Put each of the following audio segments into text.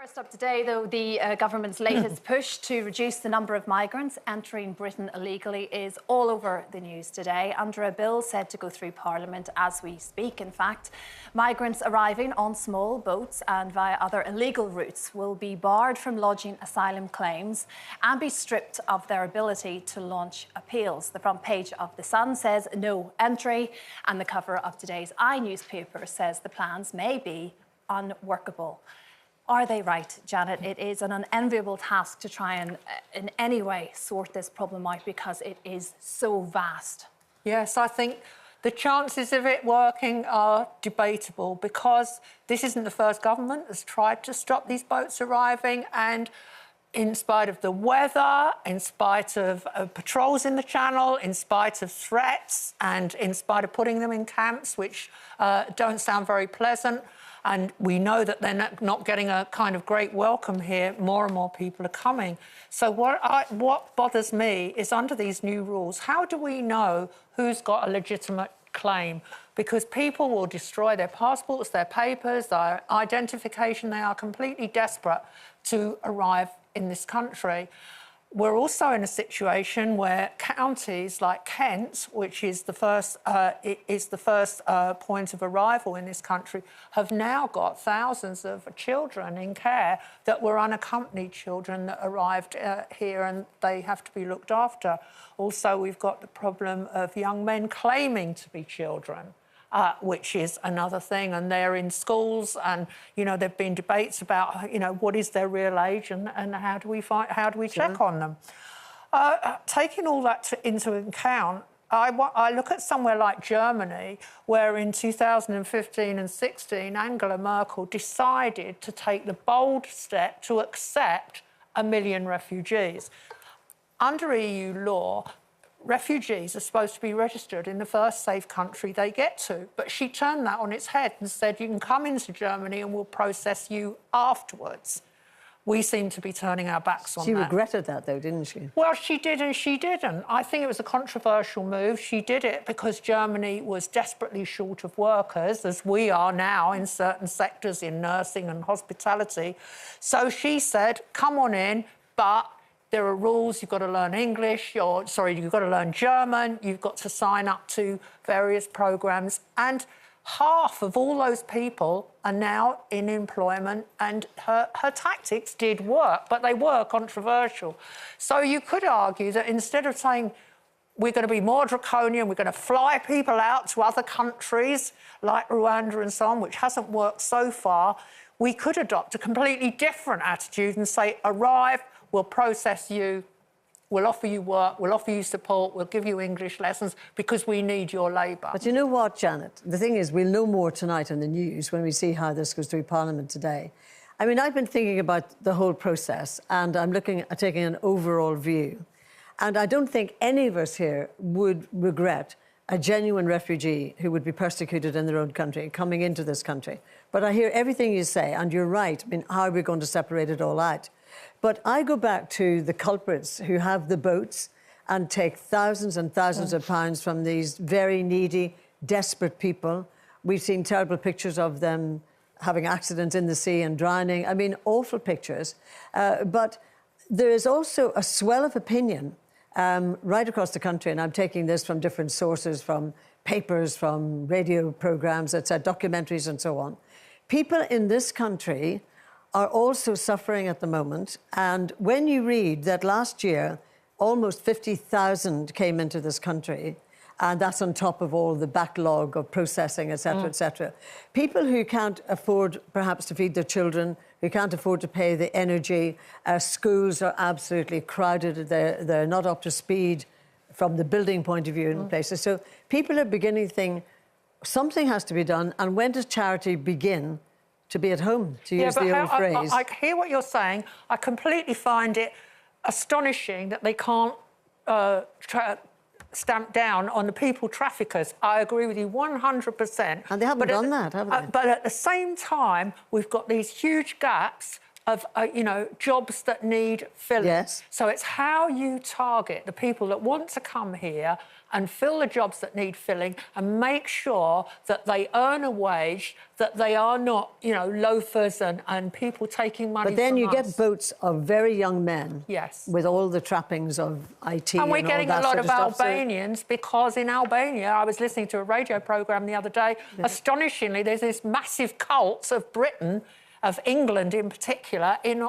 First up today, though, the government's latest push to reduce the number of migrants entering Britain illegally is all over the news today. Under a bill said to go through Parliament as we speak, in fact, migrants arriving on small boats and via other illegal routes will be barred from lodging asylum claims and be stripped of their ability to launch appeals. The front page of The Sun says no entry, and the cover of today's newspaper says the plans may be unworkable. Are they right, Janet? It is an unenviable task to try and, in any way, sort this problem out because it is so vast. Yes, I think the chances of it working are debatable because this isn't the first government that's tried to stop these boats arriving, and in spite of the weather, in spite of patrols in the channel, in spite of threats, and in spite of putting them in camps, which don't sound very pleasant, and we know that they're not getting a kind of great welcome here. More and more people are coming. So what bothers me is under these new rules, how do we know who's got a legitimate claim? Because people will destroy their passports, their papers, their identification. They are completely desperate to arrive in this country. We're also in a situation where counties like Kent, which is the first point of arrival in this country, have now got thousands of children in care that were unaccompanied children that arrived here, and they have to be looked after. Also, we've got the problem of young men claiming to be children. Which is another thing, and they're in schools, and there've been debates about what is their real age and how do we check on them. Taking all that into account, I look at somewhere like Germany, where in 2015 and 16 Angela Merkel decided to take the bold step to accept 1 million refugees. Under EU law, refugees are supposed to be registered in the first safe country they get to. But she turned that on its head and said, you can come into Germany and we'll process you afterwards. We seem to be turning our backs on that. She regretted that, though, didn't she? Well, she did and she didn't. I think it was a controversial move. She did it because Germany was desperately short of workers, as we are now in certain sectors in nursing and hospitality. So she said, come on in, but there are rules. You've got to learn English, you've got to learn German, you've got to sign up to various programmes. And half of all those people are now in employment, and her tactics did work, but they were controversial. So you could argue that instead of saying we're going to be more draconian, we're going to fly people out to other countries like Rwanda and so on, which hasn't worked so far, we could adopt a completely different attitude and say, arrive, we'll process you, we'll offer you work, we'll offer you support, we'll give you English lessons because we need your labour. But you know what, Janet? The thing is, we'll know more tonight in the news when we see how this goes through Parliament today. I mean, I've been thinking about the whole process, and I'm looking at taking an overall view. And I don't think any of us here would regret a genuine refugee who would be persecuted in their own country coming into this country. But I hear everything you say, and you're right. I mean, how are we going to separate it all out? But I go back to the culprits who have the boats and take thousands and thousands of pounds from these very needy, desperate people. We've seen terrible pictures of them having accidents in the sea and drowning. I mean, awful pictures. But there is also a swell of opinion right across the country, and I'm taking this from different sources, from papers, from radio programmes, documentaries and so on. People in this country are also suffering at the moment. And when you read that last year, almost 50,000 came into this country, and that's on top of all the backlog of processing, etc., etc. People who can't afford, perhaps, to feed their children, who can't afford to pay the energy, schools are absolutely crowded, they're not up to speed from the building point of view in places. So people are beginning to think something has to be done, and when does charity begin? To be at home, to use the old phrase. I hear what you're saying. I completely find it astonishing that they can't stamp down on the people traffickers. I agree with you 100%. And they haven't done that, have they? But at the same time, we've got these huge gaps of, you know, jobs that need filling. Yes. So it's how you target the people that want to come here and fill the jobs that need filling and make sure that they earn a wage, that they are not, you know, loafers and people taking money But then from you us. get votes of very young men. Yes. With all the trappings of IT and we're all getting a that lot sort of stuff, so- Albanians because in Albania, I was listening to a radio programme the other day, astonishingly, there's this massive cult of Britain, of England in particular, in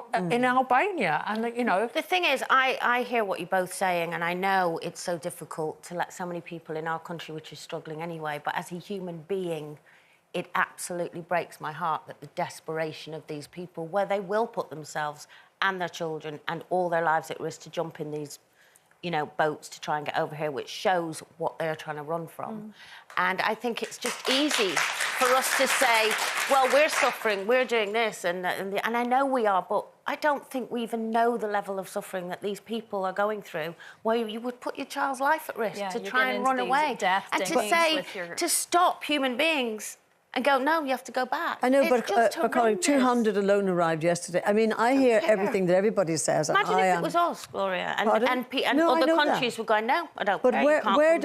Albania. And, you know... The thing is, I hear what you're both saying, and I know it's so difficult to let so many people in our country, which is struggling anyway, but as a human being, it absolutely breaks my heart that the desperation of these people, where they will put themselves and their children and all their lives at risk to jump in these, you know, boats to try and get over here, which shows what they're trying to run from. And I think it's just easy for us to say, well, we're suffering, we're doing this, and I know we are, but I don't think we even know the level of suffering that these people are going through, where you would put your child's life at risk to try and run away. And to say, to stop human beings and go, no, you have to go back. I know, it's but Colin, 200 alone arrived yesterday. I mean, I hear everything that everybody says. Imagine if it was us, Gloria, and No, other countries were going, no, I don't But care. where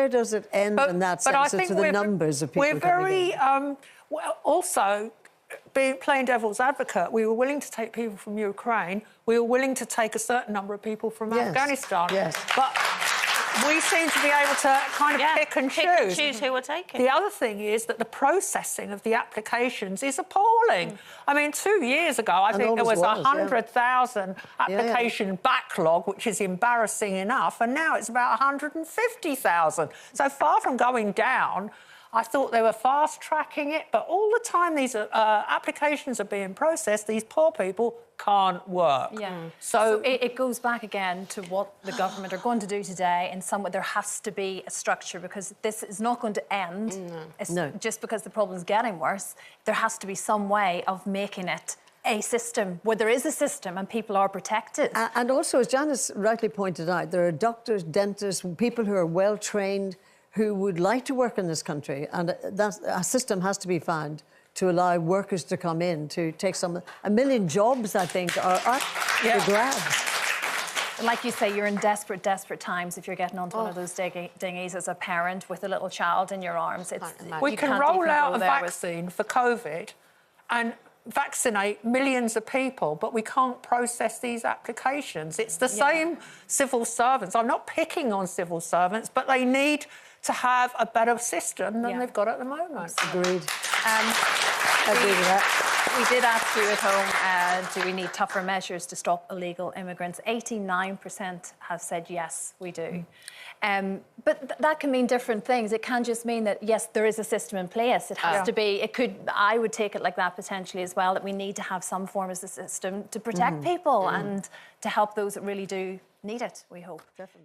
does it end in that sense I as think to the numbers of people we're very, coming in? well, also, playing devil's advocate, we were willing to take people from Ukraine. We were willing to take a certain number of people from Afghanistan. Yes. But we seem to be able to kind of pick and choose who we're taking. The other thing is that the processing of the applications is appalling. I mean, 2 years ago, I think there was 100,000 application backlog, which is embarrassing enough, and now it's about 150,000. So far from going down, I thought they were fast-tracking it, but all the time these applications are being processed, these poor people can't work. So it goes back again to what the government are going to do today. In some way, there has to be a structure, because this is not going to end just because the problem's getting worse. There has to be some way of making it a system where there is a system and people are protected. And also, as Janice rightly pointed out, there are doctors, dentists, people who are well-trained, who would like to work in this country, and a system has to be found to allow workers to come in, to take a million jobs, I think, are up for grabs. Like you say, you're in desperate, desperate times if you're getting onto one of those dinghies as a parent with a little child in your arms. We can roll out a vaccine for COVID and vaccinate millions of people, but we can't process these applications. It's the same civil servants. I'm not picking on civil servants, but they need to have a better system than they've got at the moment. Agreed. Agree with that. We did ask you at home, do we need tougher measures to stop illegal immigrants? 89% have said yes, we do. But that can mean different things. It can just mean that, yes, there is a system in place. It has to be, I would take it like that potentially as well, that we need to have some form of the system to protect people and to help those that really do need it, we hope. Definitely.